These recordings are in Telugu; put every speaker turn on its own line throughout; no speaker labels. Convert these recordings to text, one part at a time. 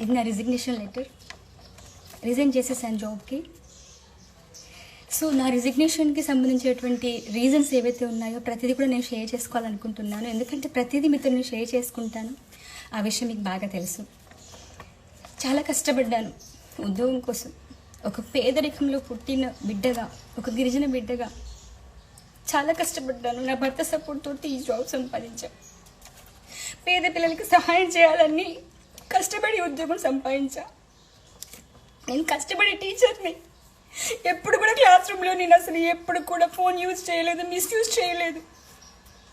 ఇది నా రిజిగ్నేషన్ లెటర్. రిజైన్ చేసేసాను జాబ్కి. సో నా రిజిగ్నేషన్కి సంబంధించినటువంటి రీజన్స్ ఏవైతే ఉన్నాయో ప్రతిదీ కూడా నేను షేర్ చేసుకోవాలనుకుంటున్నాను. ఎందుకంటే ప్రతిదీ మీతో నేను షేర్ చేసుకుంటాను. ఆ విషయం మీకు బాగా తెలుసు. చాలా కష్టపడ్డాను ఉద్యోగం కోసం. ఒక పేదరికంలో పుట్టిన బిడ్డగా, ఒక గిరిజన బిడ్డగా చాలా కష్టపడ్డాను. నా భర్త సపోర్ట్ తోటి ఈ జాబ్ సంపాదించాను. పేద పిల్లలకి సహాయం చేయాలని కష్టపడి ఉద్యోగం సంపాదించా. నేను కష్టపడే టీచర్ని. ఎప్పుడు కూడా క్లాస్ రూమ్లో నేను అసలు ఎప్పుడు కూడా ఫోన్ యూజ్ చేయలేదు, మిస్యూజ్ చేయలేదు.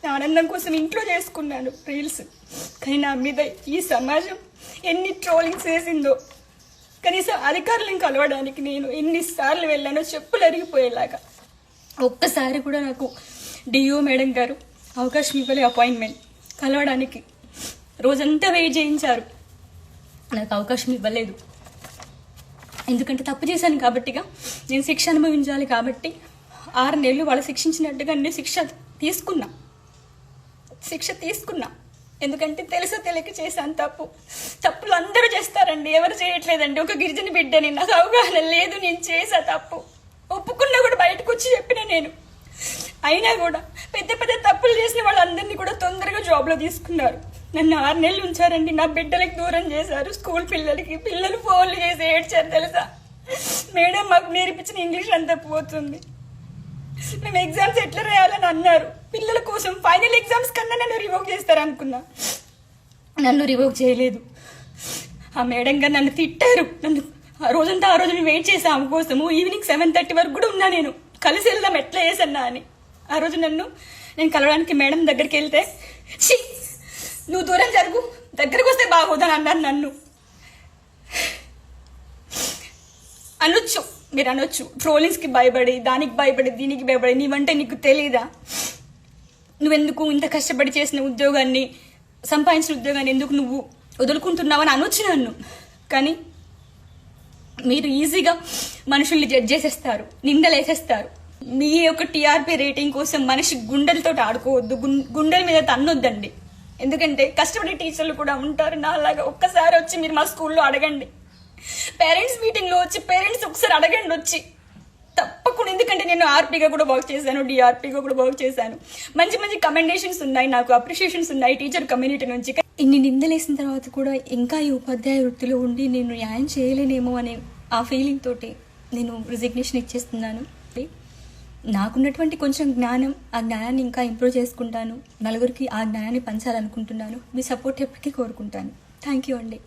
నా ఆనందం కోసం ఇంట్లో చేసుకున్నాను రీల్స్. కానీ నా మీద ఈ సమాజం ఎన్ని ట్రోలింగ్స్ వేసిందో. కనీసం అధికారులను కలవడానికి నేను ఎన్నిసార్లు వెళ్ళానో చెప్పులు అరిగిపోయేలాగా. ఒక్కసారి కూడా నాకు డిఓ మేడం గారు అవకాశం ఇవ్వలే అపాయింట్మెంట్ కలవడానికి. రోజంతా వెయిట్ చేయించారు, నాకు అవకాశం ఇవ్వలేదు. ఎందుకంటే తప్పు చేశాను కాబట్టిగా, నేను శిక్ష అనుభవించాలి కాబట్టి 6 నెలలు వాళ్ళు శిక్షించినట్టుగా నేను శిక్ష తీసుకున్నా. ఎందుకంటే తెలుసో తెలియక చేశాను తప్పులు అందరూ చేస్తారండి, ఎవరు చేయట్లేదండి. ఒక గిరిజన బిడ్డని, నాకు అవగాహన లేదు, నేను చేసా తప్పు. ఒప్పుకున్నా కూడా బయటకు వచ్చి చెప్పిన నేను. అయినా కూడా పెద్ద పెద్ద తప్పులు చేసిన వాళ్ళందరినీ కూడా తొందరగా జాబ్లో తీసుకున్నారు. నన్ను 6 నెలలు ఉంచారండి. నా బిడ్డలకు దూరం చేశారు. స్కూల్ పిల్లలు ఫోన్లు చేసి ఏడ్చారు తెలుసా. మేడం మాకు నేర్పించిన ఇంగ్లీష్ అంతా పోతుంది, మేము ఎగ్జామ్స్ ఎట్లా రాయాలని అన్నారు. పిల్లల కోసం ఫైనల్ ఎగ్జామ్స్ కన్నా నన్ను రివోక్ చేస్తారు అనుకున్నా. నన్ను రివోక్ చేయలేదు. ఆ మేడం గారు నన్ను తిట్టారు. నన్ను ఆ రోజు నేను వెయిట్ చేసా ఆమె కోసము. ఈవినింగ్ 7:30 వరకు కూడా ఉన్నా నేను. కలిసి వెళ్దాం ఎట్లా చేసన్నా అని. ఆ రోజు నేను కలవడానికి మేడం దగ్గరికి వెళ్తే, ఛీ నువ్వు దూరం జరుగు, దగ్గరకు వస్తే బాగోదని అన్నారు నన్ను. మీరు అనొచ్చు ట్రోలింగ్స్కి భయపడి, దానికి భయపడి, దీనికి భయపడి, నీవంటే నీకు తెలీదా, నువ్వెందుకు ఇంత కష్టపడి చేసిన ఉద్యోగాన్ని, సంపాదించిన ఉద్యోగాన్ని ఎందుకు నువ్వు వదులుకుంటున్నావని అనొచ్చు నన్ను. కానీ మీరు ఈజీగా మనుషుల్ని జడ్జ్ చేసేస్తారు, నిందలేసేస్తారు. మీ యొక్క టీఆర్పీ రేటింగ్ కోసం మనిషి గుండెలతో ఆడుకోవద్దు, గుండెల మీద తన్నొద్దండి. ఎందుకంటే కష్టపడే టీచర్లు కూడా ఉంటారు నాలాగా. ఒక్కసారి వచ్చి మీరు మా స్కూల్లో అడగండి, పేరెంట్స్ మీటింగ్లో వచ్చి పేరెంట్స్ ఒకసారి అడగండి వచ్చి, తప్పకుండా. ఎందుకంటే నేను ఆర్పీగా కూడా వర్క్ చేశాను, డిఆర్పీగా కూడా వర్క్ చేశాను. మంచి కమెండేషన్స్ ఉన్నాయి, నాకు అప్రిషియేషన్స్ ఉన్నాయి టీచర్ కమ్యూనిటీ నుంచి. ఇన్ని నిందలేసిన తర్వాత కూడా ఇంకా ఈ ఉపాధ్యాయ వృత్తిలో ఉండి నేను న్యాయం చేయలేనేమో అనే ఆ ఫీలింగ్ తోటి నేను రిజిగ్నేషన్ ఇచ్చేస్తున్నాను. నాకున్నటువంటి కొంచెం జ్ఞానం, ఆ జ్ఞానాన్ని ఇంకా ఇంప్రూవ్ చేసుకుంటాను. నలుగురికి ఆ జ్ఞానాన్ని పంచాలనుకుంటున్నాను. మీ సపోర్ట్ ఎప్పటికీ కోరుకుంటాను. థ్యాంక్ యూ అండి.